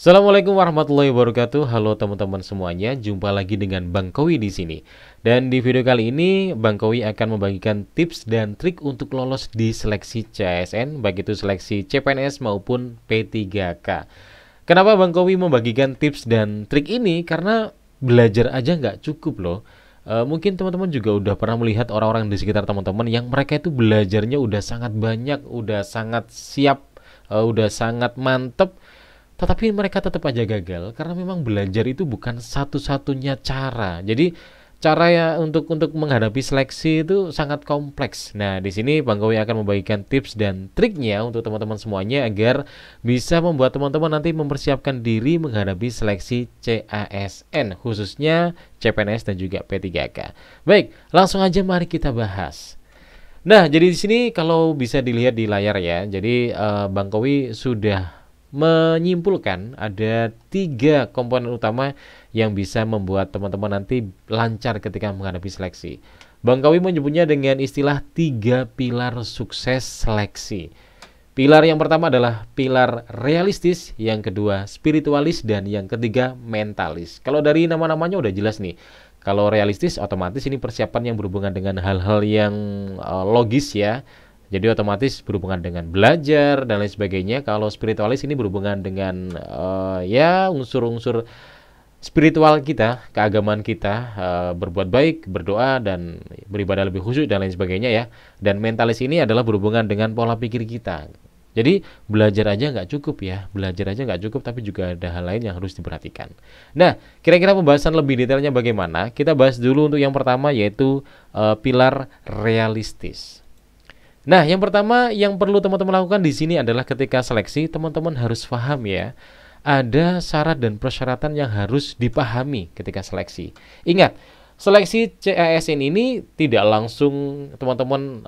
Assalamualaikum warahmatullahi wabarakatuh. Halo teman-teman semuanya, jumpa lagi dengan Bang Kowi di sini. Dan di video kali ini, Bang Kowi akan membagikan tips dan trik untuk lolos di seleksi CASN, baik itu seleksi CPNS maupun P3K. Kenapa Bang Kowi membagikan tips dan trik ini? Karena belajar aja nggak cukup loh. Mungkin teman-teman juga udah pernah melihat orang-orang di sekitar teman-teman yang mereka itu belajarnya udah sangat banyak, udah sangat siap, udah sangat mantep, tetapi mereka tetap aja gagal karena memang belajar itu bukan satu-satunya cara. Jadi cara ya untuk menghadapi seleksi itu sangat kompleks. Nah, di sini Bang Kowi akan membagikan tips dan triknya untuk teman-teman semuanya agar bisa membuat teman-teman nanti mempersiapkan diri menghadapi seleksi CASN, khususnya CPNS dan juga P3K. Baik, langsung aja mari kita bahas. Nah, jadi di sini kalau bisa dilihat di layar ya, jadi Bang Kowi sudah menyimpulkan ada 3 komponen utama yang bisa membuat teman-teman nanti lancar ketika menghadapi seleksi. Bang Kawi menyebutnya dengan istilah 3 pilar sukses seleksi. Pilar yang pertama adalah pilar realistis, yang kedua spiritualis, dan yang ketiga mentalis. Kalau dari nama-namanya udah jelas nih. Kalau realistis otomatis ini persiapan yang berhubungan dengan hal-hal yang logis ya. Jadi otomatis berhubungan dengan belajar dan lain sebagainya. Kalau spiritualis ini berhubungan dengan ya unsur-unsur spiritual kita, keagamaan kita, berbuat baik, berdoa dan beribadah lebih khusyuk dan lain sebagainya ya. Dan mentalis ini adalah berhubungan dengan pola pikir kita. Jadi belajar aja nggak cukup ya, belajar aja nggak cukup, tapi juga ada hal lain yang harus diperhatikan. Nah, kira-kira pembahasan lebih detailnya bagaimana? Kita bahas dulu untuk yang pertama, yaitu pilar realistis. Nah, yang pertama yang perlu teman-teman lakukan di sini adalah ketika seleksi, teman-teman harus paham ya, ada syarat dan persyaratan yang harus dipahami ketika seleksi. Ingat, seleksi CASN ini tidak langsung teman-teman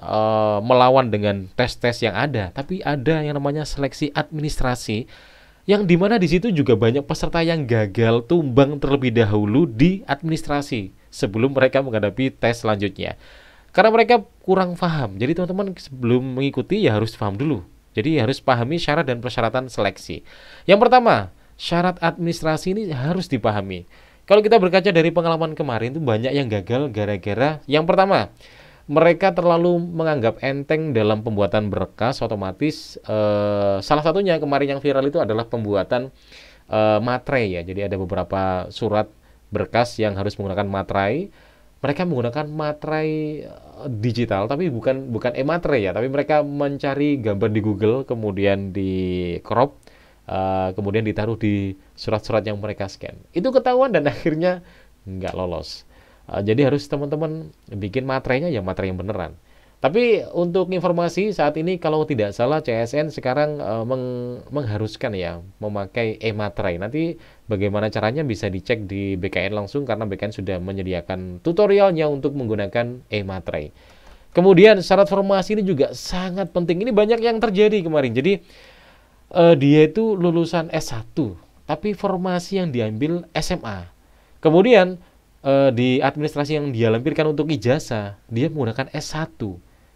melawan dengan tes-tes yang ada, tapi ada yang namanya seleksi administrasi, yang dimana di situ juga banyak peserta yang gagal tumbang terlebih dahulu di administrasi sebelum mereka menghadapi tes selanjutnya. Karena mereka kurang paham. Jadi teman-teman sebelum mengikuti ya harus paham dulu. Jadi harus pahami syarat dan persyaratan seleksi. Yang pertama, syarat administrasi ini harus dipahami. Kalau kita berkaca dari pengalaman kemarin itu banyak yang gagal gara-gara yang pertama, mereka terlalu menganggap enteng dalam pembuatan berkas otomatis. Salah satunya kemarin yang viral itu adalah pembuatan materai ya. Jadi ada beberapa surat berkas yang harus menggunakan materai. Mereka menggunakan materai digital, tapi bukan e-materai ya, tapi mereka mencari gambar di Google, kemudian di crop, kemudian ditaruh di surat-surat yang mereka scan. Itu ketahuan dan akhirnya nggak lolos. Jadi harus teman-teman bikin materainya ya materai yang beneran. Tapi untuk informasi saat ini kalau tidak salah CSN sekarang mengharuskan ya memakai e-materai. Nanti bagaimana caranya bisa dicek di BKN langsung karena BKN sudah menyediakan tutorialnya untuk menggunakan e-materai. Kemudian syarat formasi ini juga sangat penting. Ini banyak yang terjadi kemarin. Jadi dia itu lulusan S1, tapi formasi yang diambil SMA. Kemudian di administrasi yang dia lampirkan untuk ijazah, dia menggunakan S1.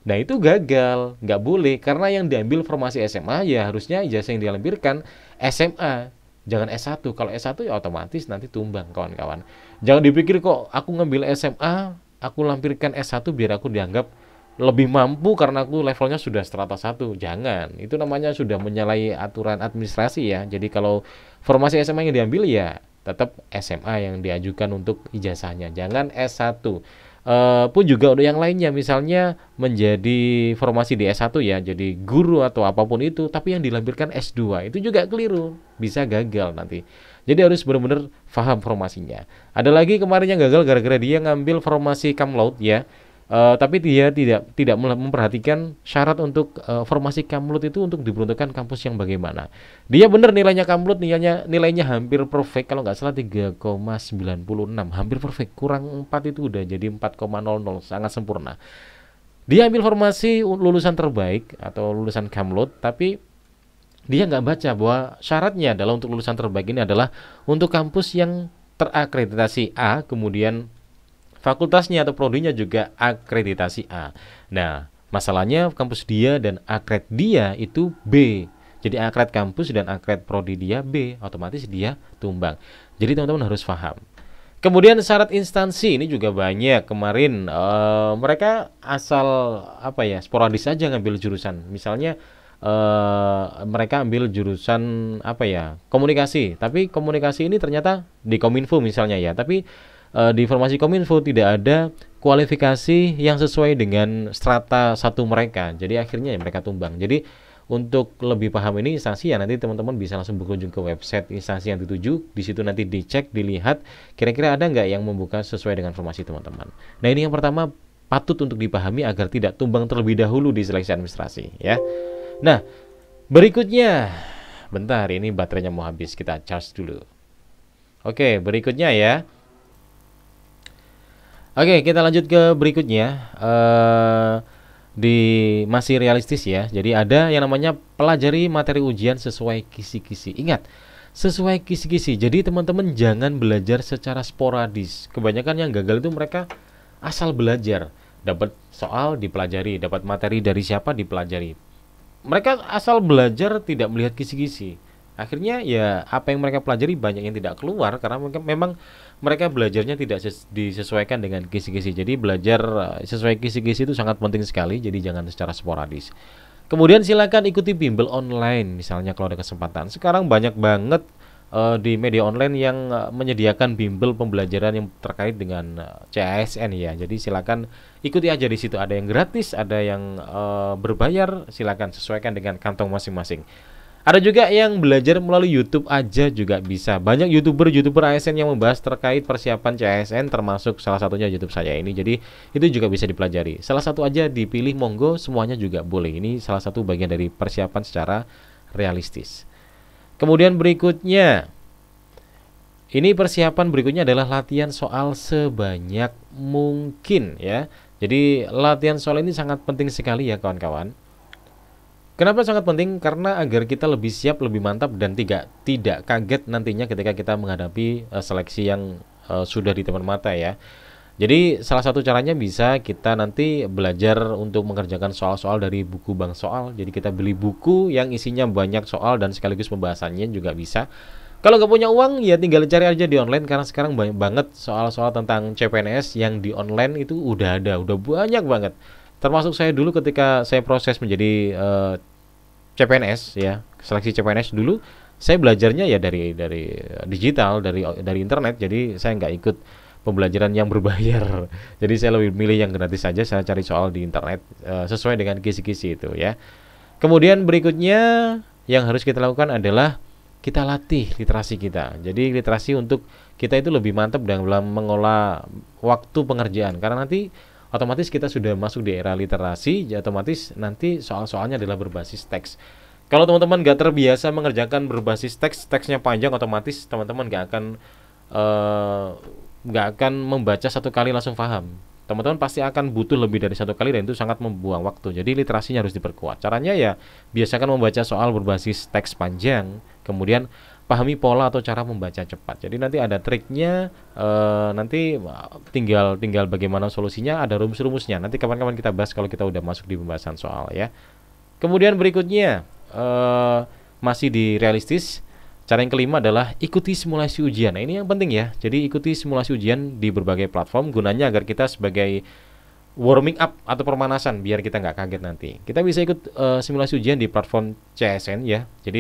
Nah itu gagal, nggak boleh karena yang diambil formasi SMA ya harusnya ijazah yang dilampirkan SMA, jangan S1. Kalau S1 ya otomatis nanti tumbang kawan-kawan. Jangan dipikir kok aku ngambil SMA, aku lampirkan S1 biar aku dianggap lebih mampu karena aku levelnya sudah strata 1. Jangan, itu namanya sudah menyalahi aturan administrasi ya. Jadi kalau formasi SMA yang diambil ya tetap SMA yang diajukan untuk ijazahnya, jangan S1. Pun juga untuk yang lainnya, misalnya menjadi formasi di S1 ya, jadi guru atau apapun itu, tapi yang dilampirkan S2, itu juga keliru, bisa gagal nanti. Jadi harus benar-benar paham formasinya. Ada lagi kemarin yang gagal gara-gara dia ngambil formasi cum laude ya, tapi dia tidak memperhatikan syarat untuk formasi cum laude itu untuk diperuntukkan kampus yang bagaimana. Dia benar nilainya cum laude, nilainya hampir perfect, kalau nggak salah 3,96, hampir perfect, kurang 4 itu udah jadi 4,00, sangat sempurna. Dia ambil formasi lulusan terbaik atau lulusan cum laude, tapi dia nggak baca bahwa syaratnya adalah untuk lulusan terbaik ini adalah untuk kampus yang terakreditasi A, kemudian fakultasnya atau prodinya juga akreditasi A. Nah, masalahnya kampus dia dan akred dia itu B. Jadi akred kampus dan akred prodi dia B, otomatis dia tumbang. Jadi teman-teman harus paham. Kemudian syarat instansi ini juga banyak. Kemarin mereka asal apa ya, sporadis saja ngambil jurusan. Misalnya mereka ambil jurusan apa ya, komunikasi. Tapi komunikasi ini ternyata di Kominfo misalnya ya. Tapi di informasi Kominfo tidak ada kualifikasi yang sesuai dengan strata satu mereka. Jadi akhirnya ya mereka tumbang. Jadi untuk lebih paham ini instansi ya nanti teman-teman bisa langsung berkunjung ke website instansi yang dituju. Di situ nanti dicek, dilihat kira-kira ada nggak yang membuka sesuai dengan informasi teman-teman. Nah ini yang pertama patut untuk dipahami agar tidak tumbang terlebih dahulu di seleksi administrasi ya. Nah berikutnya, bentar ini baterainya mau habis, kita charge dulu. Oke berikutnya ya. Oke kita lanjut ke berikutnya. Di masih realistis ya. Jadi ada yang namanya pelajari materi ujian sesuai kisi-kisi. Ingat, sesuai kisi-kisi. Jadi teman-teman jangan belajar secara sporadis. Kebanyakan yang gagal itu mereka asal belajar. Dapat soal dipelajari, dapat materi dari siapa dipelajari. Mereka asal belajar tidak melihat kisi-kisi. Akhirnya ya apa yang mereka pelajari banyak yang tidak keluar karena memang mereka belajarnya tidak disesuaikan dengan kisi-kisi. Jadi belajar sesuai kisi-kisi itu sangat penting sekali. Jadi jangan secara sporadis. Kemudian silakan ikuti bimbel online misalnya kalau ada kesempatan. Sekarang banyak banget di media online yang menyediakan bimbel pembelajaran yang terkait dengan CASN ya. Jadi silakan ikuti aja di situ. Ada yang gratis, ada yang berbayar. Silakan sesuaikan dengan kantong masing-masing. Ada juga yang belajar melalui YouTube aja juga bisa. Banyak YouTuber ASN yang membahas terkait persiapan CASN, termasuk salah satunya YouTube saya ini. Jadi itu juga bisa dipelajari. Salah satu aja dipilih, monggo, semuanya juga boleh. Ini salah satu bagian dari persiapan secara realistis. Kemudian berikutnya, ini persiapan berikutnya adalah latihan soal sebanyak mungkin ya. Jadi latihan soal ini sangat penting sekali ya kawan-kawan. Kenapa sangat penting? Karena agar kita lebih siap, lebih mantap dan tidak kaget nantinya ketika kita menghadapi seleksi yang sudah di depan mata ya. Jadi salah satu caranya bisa kita nanti belajar untuk mengerjakan soal-soal dari buku bank soal. Jadi kita beli buku yang isinya banyak soal dan sekaligus pembahasannya juga bisa. Kalau nggak punya uang ya tinggal cari aja di online karena sekarang banyak banget soal-soal tentang CPNS yang di online itu udah ada, udah banyak banget. Termasuk saya dulu ketika saya proses menjadi CPNS ya, seleksi CPNS dulu, saya belajarnya ya dari digital, dari internet. Jadi saya nggak ikut pembelajaran yang berbayar. Jadi saya lebih milih yang gratis saja. Saya cari soal di internet sesuai dengan kisi-kisi itu ya. Kemudian berikutnya yang harus kita lakukan adalah kita latih literasi kita. Jadi literasi untuk kita itu lebih mantap dalam mengolah waktu pengerjaan. Karena nanti otomatis kita sudah masuk di era literasi, otomatis nanti soal-soalnya adalah berbasis teks. Kalau teman-teman nggak terbiasa mengerjakan berbasis teks, teksnya panjang, otomatis teman-teman nggak akan membaca satu kali langsung paham. Teman-teman pasti akan butuh lebih dari satu kali dan itu sangat membuang waktu. Jadi literasinya harus diperkuat. Caranya ya biasakan membaca soal berbasis teks panjang, kemudian pahami pola atau cara membaca cepat. Jadi nanti ada triknya, nanti tinggal bagaimana solusinya, ada rumus-rumusnya. Nanti kapan-kapan kita bahas kalau kita udah masuk di pembahasan soal ya. Kemudian berikutnya masih di realistis. Cara yang kelima adalah ikuti simulasi ujian. Nah ini yang penting ya. Jadi ikuti simulasi ujian di berbagai platform. Gunanya agar kita sebagai warming up atau pemanasan biar kita nggak kaget nanti. Kita bisa ikut simulasi ujian di platform CSN ya. Jadi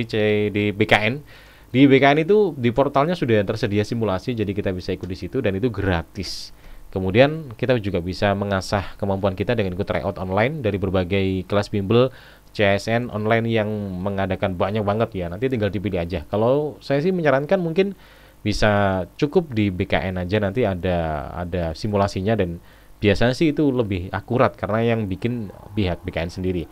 di BKN. Di BKN itu di portalnya sudah tersedia simulasi, jadi kita bisa ikut di situ dan itu gratis. Kemudian kita juga bisa mengasah kemampuan kita dengan ikut tryout online dari berbagai kelas bimbel CSN online yang mengadakan banyak banget ya. Nanti tinggal dipilih aja. Kalau saya sih menyarankan mungkin bisa cukup di BKN aja, nanti ada simulasinya dan biasanya sih itu lebih akurat karena yang bikin pihak BKN sendiri.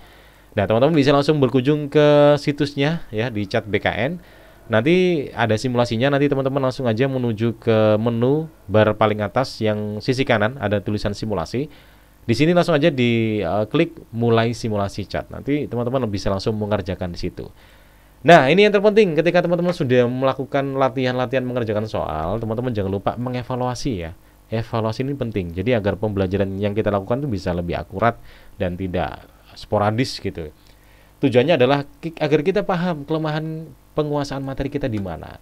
Nah, teman-teman bisa langsung berkunjung ke situsnya ya di chat BKN. Nanti ada simulasinya, nanti teman-teman langsung aja menuju ke menu bar paling atas yang sisi kanan ada tulisan simulasi. Di sini langsung aja klik mulai simulasi chat. Nanti teman-teman bisa langsung mengerjakan di situ. Nah, ini yang terpenting ketika teman-teman sudah melakukan latihan-latihan mengerjakan soal, teman-teman jangan lupa mengevaluasi ya. Evaluasi ini penting. Jadi agar pembelajaran yang kita lakukan itu bisa lebih akurat dan tidak sporadis gitu. Tujuannya adalah agar kita paham kelemahan penguasaan materi kita di mana.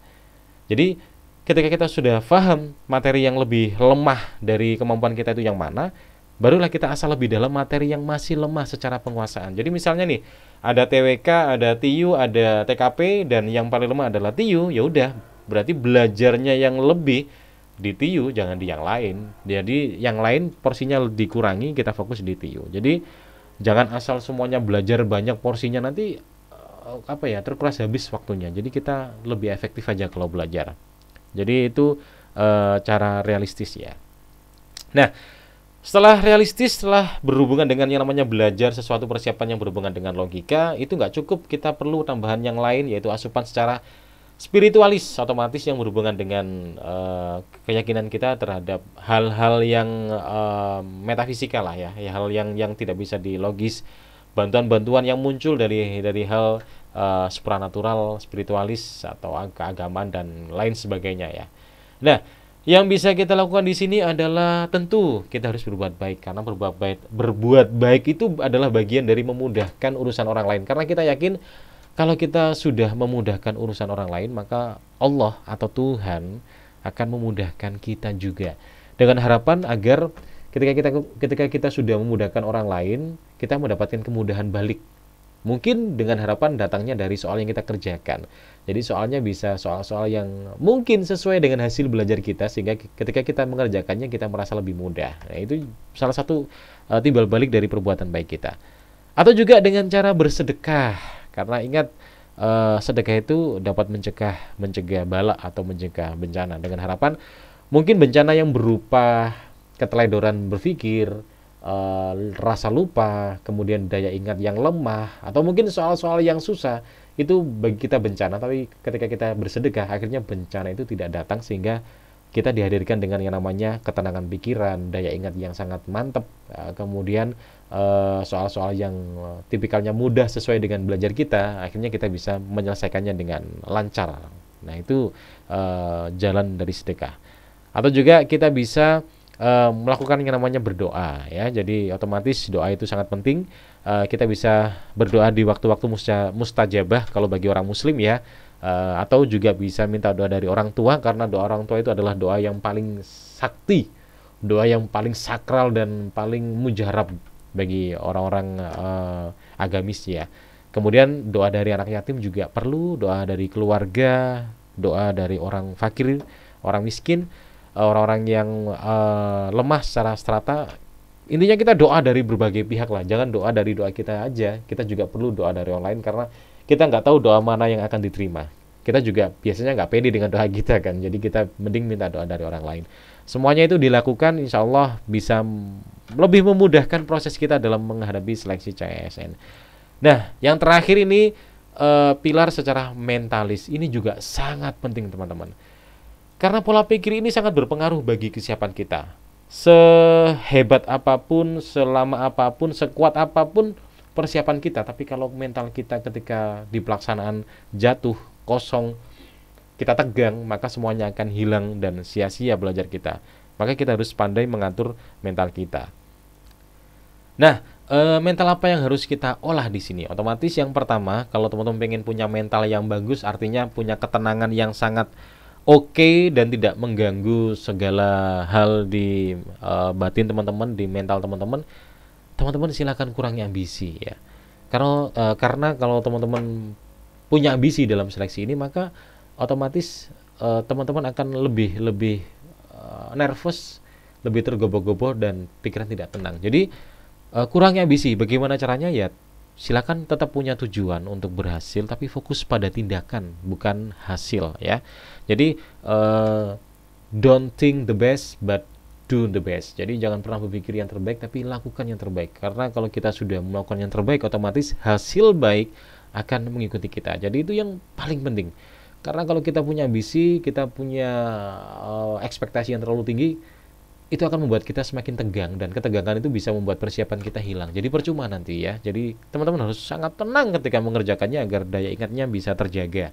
Jadi ketika kita sudah paham materi yang lebih lemah dari kemampuan kita itu yang mana, barulah kita asal lebih dalam materi yang masih lemah secara penguasaan. Jadi misalnya nih, ada TWK, ada TIU, ada TKP, dan yang paling lemah adalah TIU, ya udah, berarti belajarnya yang lebih di TIU, jangan di yang lain. Jadi yang lain porsinya dikurangi, kita fokus di TIU. Jadi jangan asal semuanya belajar banyak porsinya, nanti terkuras habis waktunya. Jadi kita lebih efektif aja kalau belajar. Jadi itu cara realistis ya. Nah, setelah realistis, setelah berhubungan dengan yang namanya belajar sesuatu persiapan yang berhubungan dengan logika, itu nggak cukup, kita perlu tambahan yang lain, yaitu asupan secara spiritualis, otomatis yang berhubungan dengan keyakinan kita terhadap hal-hal yang metafisikal lah ya, hal yang tidak bisa dilogis, bantuan-bantuan yang muncul dari hal supranatural, spiritualis atau keagamaan dan lain sebagainya ya. Nah, yang bisa kita lakukan di sini adalah tentu kita harus berbuat baik, karena berbuat baik itu adalah bagian dari memudahkan urusan orang lain. Karena kita yakin kalau kita sudah memudahkan urusan orang lain, maka Allah atau Tuhan akan memudahkan kita juga. Dengan harapan agar ketika kita sudah memudahkan orang lain, kita mendapatkan kemudahan balik. Mungkin dengan harapan datangnya dari soal yang kita kerjakan. Jadi soalnya bisa soal-soal yang mungkin sesuai dengan hasil belajar kita, sehingga ketika kita mengerjakannya kita merasa lebih mudah. Nah, itu salah satu timbal balik dari perbuatan baik kita. Atau juga dengan cara bersedekah, karena ingat sedekah itu dapat mencegah bala atau mencegah bencana. Dengan harapan mungkin bencana yang berupa keteledoran berpikir, rasa lupa, kemudian daya ingat yang lemah, atau mungkin soal-soal yang susah, itu bagi kita bencana. Tapi ketika kita bersedekah, akhirnya bencana itu tidak datang, sehingga kita dihadirkan dengan yang namanya ketenangan pikiran, daya ingat yang sangat mantap, kemudian soal-soal yang tipikalnya mudah sesuai dengan belajar kita, akhirnya kita bisa menyelesaikannya dengan lancar. Nah, itu jalan dari sedekah. Atau juga kita bisa melakukan yang namanya berdoa ya. Jadi otomatis doa itu sangat penting. Kita bisa berdoa di waktu-waktu mustajabah kalau bagi orang muslim ya. Atau juga bisa minta doa dari orang tua, karena doa orang tua itu adalah doa yang paling sakti, doa yang paling sakral dan paling mujarab bagi orang-orang agamis ya. Kemudian doa dari anak yatim juga perlu, doa dari keluarga, doa dari orang fakir, orang miskin, orang-orang yang lemah secara strata. Intinya kita doa dari berbagai pihak lah, jangan doa dari doa kita aja, kita juga perlu doa dari orang lain, karena kita nggak tahu doa mana yang akan diterima. Kita juga biasanya nggak pede dengan doa kita kan, jadi kita mending minta doa dari orang lain. Semuanya itu dilakukan, insya Allah bisa lebih memudahkan proses kita dalam menghadapi seleksi CSN. Nah, yang terakhir ini pilar secara mentalis, ini juga sangat penting teman-teman. Karena pola pikir ini sangat berpengaruh bagi kesiapan kita. Sehebat apapun, selama apapun, sekuat apapun persiapan kita, tapi kalau mental kita ketika di pelaksanaan jatuh, kosong, kita tegang, maka semuanya akan hilang dan sia-sia belajar kita. Maka kita harus pandai mengatur mental kita. Nah, mental apa yang harus kita olah di sini? Otomatis yang pertama, kalau teman-teman pengen punya mental yang bagus, artinya punya ketenangan yang sangat oke dan tidak mengganggu segala hal di batin teman-teman, di mental teman-teman. Teman-teman silakan kurangi ambisi ya. Karena kalau teman-teman punya ambisi dalam seleksi ini, maka otomatis teman-teman akan lebih nervous, lebih tergoboh-goboh dan pikiran tidak tenang. Jadi kurangi ambisi. Bagaimana caranya ya? Silakan tetap punya tujuan untuk berhasil, tapi fokus pada tindakan, bukan hasil ya. Jadi don't think the best but do the best. Jadi jangan pernah berpikir yang terbaik, tapi lakukan yang terbaik. Karena kalau kita sudah melakukan yang terbaik, otomatis hasil baik akan mengikuti kita. Jadi itu yang paling penting. Karena kalau kita punya ambisi, kita punya ekspektasi yang terlalu tinggi, itu akan membuat kita semakin tegang, dan ketegangan itu bisa membuat persiapan kita hilang. Jadi percuma nanti ya. Jadi teman-teman harus sangat tenang ketika mengerjakannya agar daya ingatnya bisa terjaga.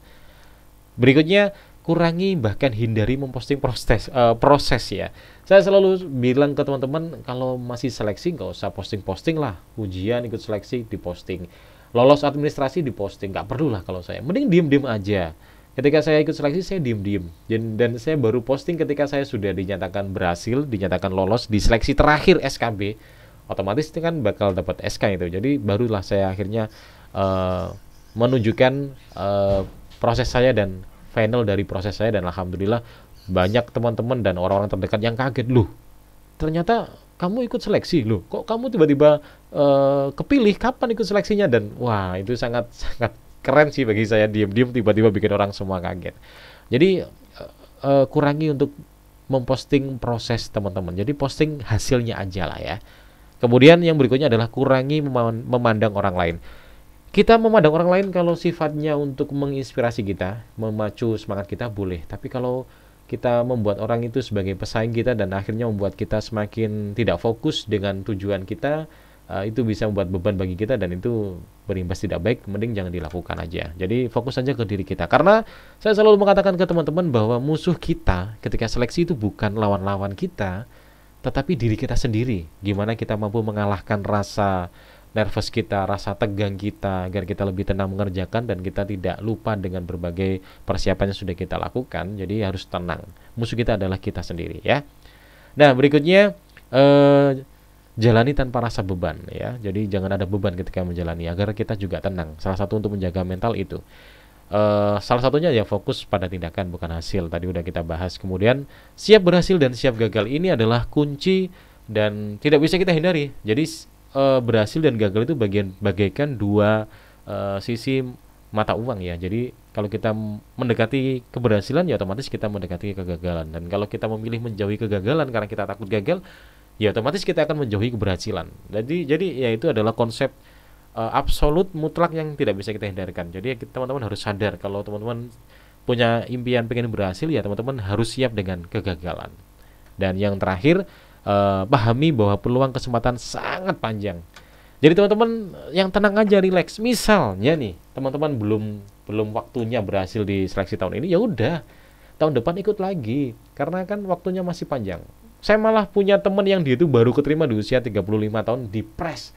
Berikutnya, kurangi bahkan hindari memposting proses ya. Saya selalu bilang ke teman-teman, kalau masih seleksi nggak usah posting-posting lah. Ujian ikut seleksi diposting. Lolos administrasi diposting, nggak perlu lah kalau saya. Mending diem-diem aja. Ketika saya ikut seleksi saya diem-diem. Dan saya baru posting ketika saya sudah dinyatakan berhasil, dinyatakan lolos di seleksi terakhir SKB. Otomatis itu kan bakal dapat SK itu. Jadi barulah saya akhirnya menunjukkan proses saya dan final dari proses saya, dan alhamdulillah banyak teman-teman dan orang-orang terdekat yang kaget, loh ternyata kamu ikut seleksi, loh kok kamu tiba-tiba kepilih, kapan ikut seleksinya, dan wah itu sangat sangat keren sih bagi saya, diem-diem tiba-tiba bikin orang semua kaget. Jadi kurangi untuk memposting proses teman-teman, jadi posting hasilnya aja lah ya. Kemudian yang berikutnya adalah kurangi memandang orang lain. Kita memandang orang lain kalau sifatnya untuk menginspirasi kita, memacu semangat kita boleh. Tapi kalau kita membuat orang itu sebagai pesaing kita dan akhirnya membuat kita semakin tidak fokus dengan tujuan kita, itu bisa membuat beban bagi kita dan itu berimbas tidak baik. Mending jangan dilakukan aja. Jadi fokus saja ke diri kita. Karena saya selalu mengatakan ke teman-teman bahwa musuh kita ketika seleksi itu bukan lawan-lawan kita, tetapi diri kita sendiri. Gimana kita mampu mengalahkan rasa nervous kita, rasa tegang kita, agar kita lebih tenang mengerjakan dan kita tidak lupa dengan berbagai persiapan yang sudah kita lakukan. Jadi harus tenang. Musuh kita adalah kita sendiri ya. Nah berikutnya jalani tanpa rasa beban ya. Jadi jangan ada beban ketika menjalani, agar kita juga tenang. Salah satu untuk menjaga mental itu. Salah satunya ya fokus pada tindakan bukan hasil. Tadi udah kita bahas. Kemudian siap berhasil dan siap gagal ini adalah kunci dan tidak bisa kita hindari. Jadi berhasil dan gagal itu bagaikan dua sisi mata uang ya. Jadi kalau kita mendekati keberhasilan ya otomatis kita mendekati kegagalan, dan kalau kita memilih menjauhi kegagalan karena kita takut gagal ya otomatis kita akan menjauhi keberhasilan. Jadi ya itu adalah konsep absolut mutlak yang tidak bisa kita hindarkan. Jadi teman-teman harus sadar kalau teman-teman punya impian pengen berhasil ya teman-teman harus siap dengan kegagalan. Dan yang terakhir, pahami bahwa peluang kesempatan sangat panjang. Jadi teman-teman yang tenang aja, relax. Misalnya nih, teman-teman belum waktunya berhasil di seleksi tahun ini, ya udah, tahun depan ikut lagi. Karena kan waktunya masih panjang. Saya malah punya teman yang dia itu baru keterima di usia 35 tahun di press.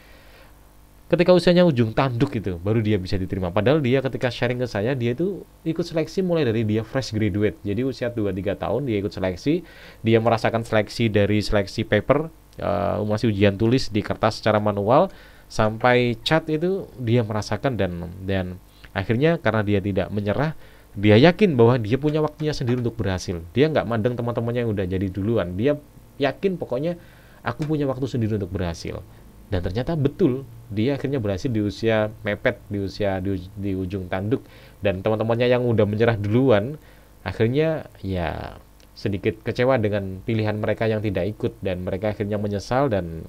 Ketika usianya ujung tanduk itu baru dia bisa diterima. Padahal dia ketika sharing ke saya, dia itu ikut seleksi mulai dari dia fresh graduate. Jadi usia 2-3 tahun dia ikut seleksi. Dia merasakan seleksi dari seleksi paper, masih ujian tulis di kertas secara manual, sampai chat itu dia merasakan, dan akhirnya karena dia tidak menyerah, dia yakin bahwa dia punya waktunya sendiri untuk berhasil. Dia nggak mandang teman-temannya yang udah jadi duluan. Dia yakin pokoknya aku punya waktu sendiri untuk berhasil. Dan ternyata betul, dia akhirnya berhasil di usia mepet, di ujung tanduk. Dan teman-temannya yang udah menyerah duluan, akhirnya ya sedikit kecewa dengan pilihan mereka yang tidak ikut, dan mereka akhirnya menyesal dan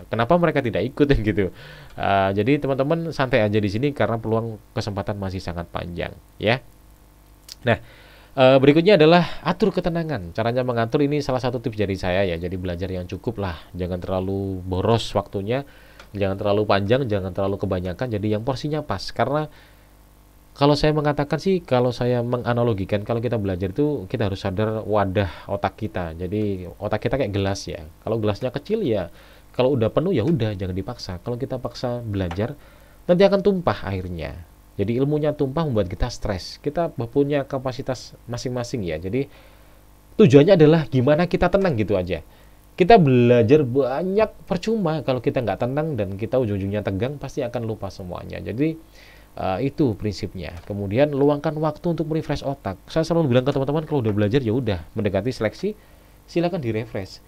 kenapa mereka tidak ikut gitu. Jadi teman-teman santai aja di sini karena peluang kesempatan masih sangat panjang ya. Nah, berikutnya adalah atur ketenangan. Caranya mengatur ini salah satu tips dari saya ya. Jadi belajar yang cukup lah. Jangan terlalu boros waktunya, jangan terlalu panjang, jangan terlalu kebanyakan. Jadi yang porsinya pas. Karena kalau saya mengatakan sih, kalau saya menganalogikan, kalau kita belajar itu kita harus sadar wadah otak kita. Jadi otak kita kayak gelas ya. Kalau gelasnya kecil ya, kalau udah penuh ya udah, jangan dipaksa. Kalau kita paksa belajar, nanti akan tumpah airnya. Jadi ilmunya tumpah membuat kita stres. Kita punya kapasitas masing-masing ya. Jadi tujuannya adalah gimana kita tenang gitu aja. Kita belajar banyak percuma kalau kita nggak tenang dan kita ujung-ujungnya tegang, pasti akan lupa semuanya. Jadi itu prinsipnya. Kemudian luangkan waktu untuk merefresh otak. Saya selalu bilang ke teman-teman kalau udah belajar ya udah mendekati seleksi, silakan direfresh.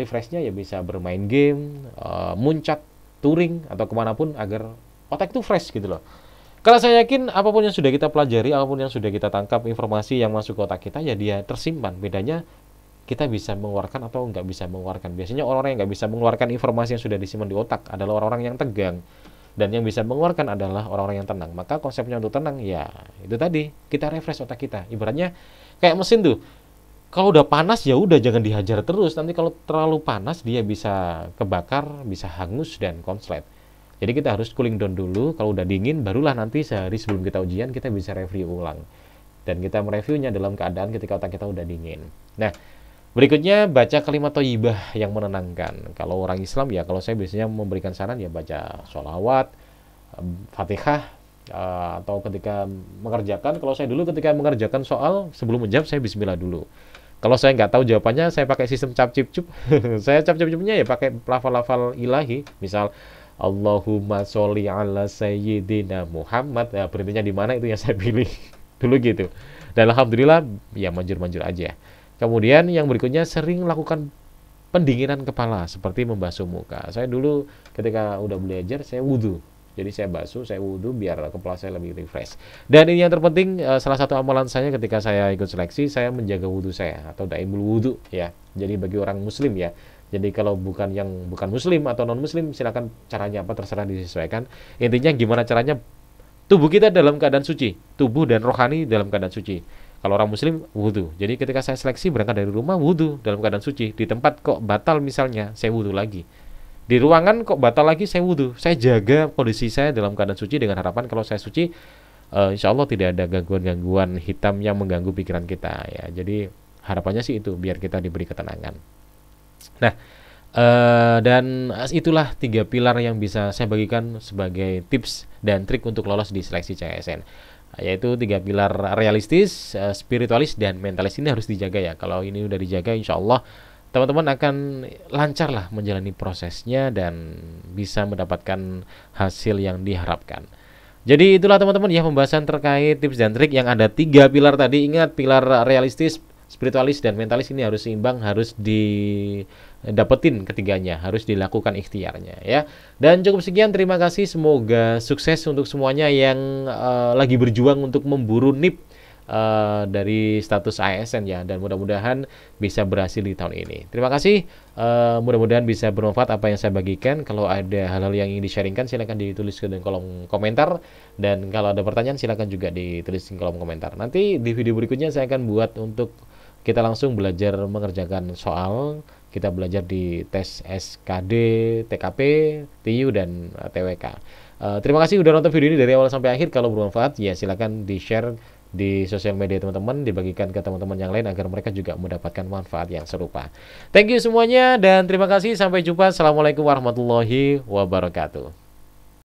Refreshnya ya bisa bermain game, muncak, touring atau kemanapun agar otak itu fresh gitu loh. Karena saya yakin apapun yang sudah kita pelajari, apapun yang sudah kita tangkap, informasi yang masuk ke otak kita, ya dia tersimpan. Bedanya kita bisa mengeluarkan atau nggak bisa mengeluarkan. Biasanya orang-orang yang nggak bisa mengeluarkan informasi yang sudah disimpan di otak adalah orang-orang yang tegang. Dan yang bisa mengeluarkan adalah orang-orang yang tenang. Maka konsepnya untuk tenang, ya itu tadi, kita refresh otak kita. Ibaratnya kayak mesin tuh. Kalau udah panas ya udah jangan dihajar terus. Nanti kalau terlalu panas dia bisa kebakar, bisa hangus dan konslet. Jadi kita harus cooling down dulu. Kalau udah dingin barulah nanti sehari sebelum kita ujian kita bisa review ulang. Dan kita mereviewnya dalam keadaan ketika otak kita udah dingin. Nah, berikutnya baca kalimat thayyibah yang menenangkan. Kalau orang Islam ya, kalau saya biasanya memberikan saran ya baca sholawat, Fatihah, atau ketika mengerjakan. Kalau saya dulu ketika mengerjakan soal sebelum menjawab saya bismillah dulu. Kalau saya nggak tahu jawabannya, saya pakai sistem cap cip cup. Saya cap cip cupnya ya pakai lafal-lafal ilahi, misal Allahumma sholli ala sayyidina Muhammad. Ya, berhentinya di mana itu yang saya pilih dulu gitu. Dan alhamdulillah ya manjur-manjur aja. Kemudian yang berikutnya sering lakukan pendinginan kepala seperti membasuh muka. Saya dulu ketika udah belajar saya wudhu. Jadi saya basuh, saya wudhu biar kepala saya lebih refresh. Dan ini yang terpenting, salah satu amalan saya ketika saya ikut seleksi, saya menjaga wudhu saya atau daimul wudhu ya. Jadi bagi orang muslim ya. Jadi kalau bukan yang bukan muslim atau non muslim, silakan caranya apa terserah disesuaikan. Intinya gimana caranya tubuh kita dalam keadaan suci, tubuh dan rohani dalam keadaan suci. Kalau orang muslim wudhu. Jadi ketika saya seleksi berangkat dari rumah wudhu dalam keadaan suci. Di tempat kok batal misalnya, saya wudhu lagi. Di ruangan kok batal lagi, saya wudhu. Saya jaga kondisi saya dalam keadaan suci dengan harapan kalau saya suci, insya Allah tidak ada gangguan-gangguan hitam yang mengganggu pikiran kita ya. Jadi harapannya sih itu biar kita diberi ketenangan. Nah, dan itulah 3 pilar yang bisa saya bagikan sebagai tips dan trik untuk lolos di seleksi CSN. Yaitu 3 pilar realistis, spiritualis, dan mentalis. Ini harus dijaga ya. Kalau ini udah dijaga, insya Allah teman-teman akan lancar lah menjalani prosesnya dan bisa mendapatkan hasil yang diharapkan. Jadi itulah teman-teman ya pembahasan terkait tips dan trik yang ada 3 pilar tadi. Ingat, pilar realistis, spiritualis, dan mentalis ini harus seimbang, harus didapetin ketiganya, harus dilakukan ikhtiarnya ya. Dan cukup sekian, terima kasih, semoga sukses untuk semuanya yang lagi berjuang untuk memburu NIP dari status ASN ya, dan mudah-mudahan bisa berhasil di tahun ini. Terima kasih, mudah-mudahan bisa bermanfaat apa yang saya bagikan. Kalau ada hal-hal yang ingin di-sharingkan silahkan ditulis di kolom komentar, dan kalau ada pertanyaan silahkan juga ditulis di kolom komentar. Nanti di video berikutnya saya akan buat untuk kita langsung belajar mengerjakan soal. Kita belajar di tes SKD, TKP, TIU, dan TWK. Terima kasih udah nonton video ini dari awal sampai akhir. Kalau bermanfaat ya silahkan di-share di sosial media teman-teman, dibagikan ke teman-teman yang lain agar mereka juga mendapatkan manfaat yang serupa. Thank you semuanya dan terima kasih, sampai jumpa. Assalamualaikum warahmatullahi wabarakatuh.